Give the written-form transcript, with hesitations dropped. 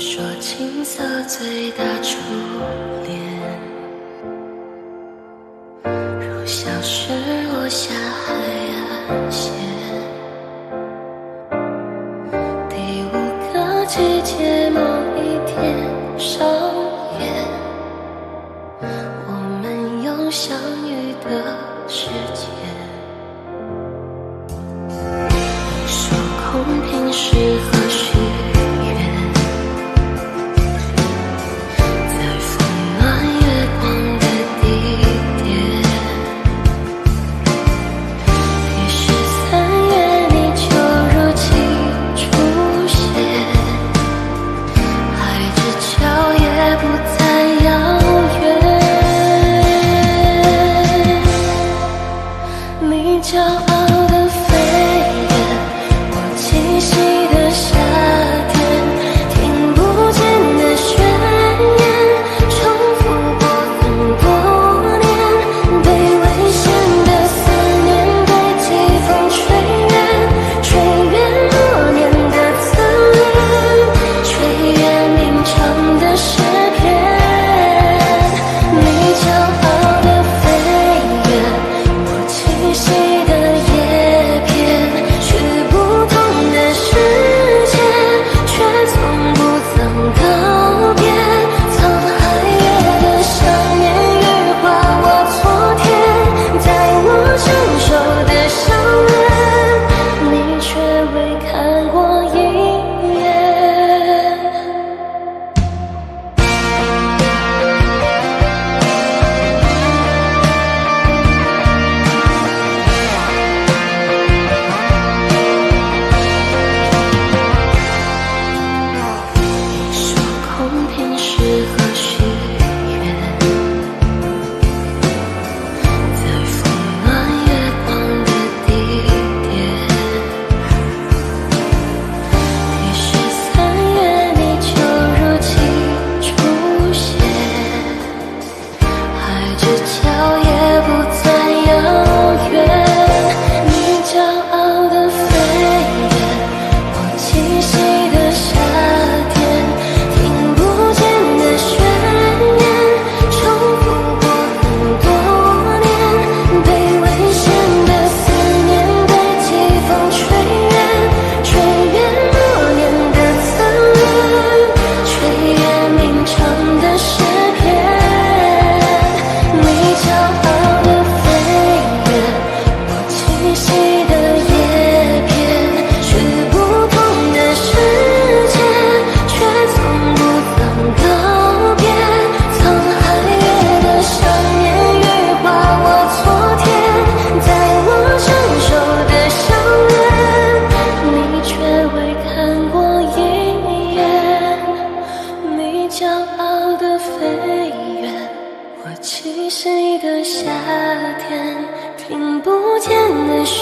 说青涩最大初恋，如消失落下海岸线。第五个季节某一天上演，我们有相遇的时间。你说空瓶适合许愿，在风暖月光的地点。于是3月你就如期出现，海之角也不再遥远。你骄傲的飞远，我栖息的夏天，听不见的宣言，重复过很多年，被危险的思念被季风吹远，吹远多年的侧脸，吹远鸣唱的诗篇。你骄傲的飞远，我栖息的叶片，去不同的世界，却从不曾告别。沧海月的想念羽化我昨天，在我成熟的相认，你却未看过一眼。你说空瓶适合许愿，在风暖月光的地点。于是3月你就如期出现，海之角也不再遥远。你骄傲的飞远，我栖息的夏天，听不见的宣言，重复过很多年，被危险的思念被季风吹远，吹远多年的侧脸，吹远鸣唱的诗篇。你骄傲的飞远，我栖息的叶片，去不同的世界，却从不曾告别。沧海月的想念羽化我昨天，在我成熟的相认，你却未看过一眼。你骄傲的飞远，我栖息的夏天，听不见的宣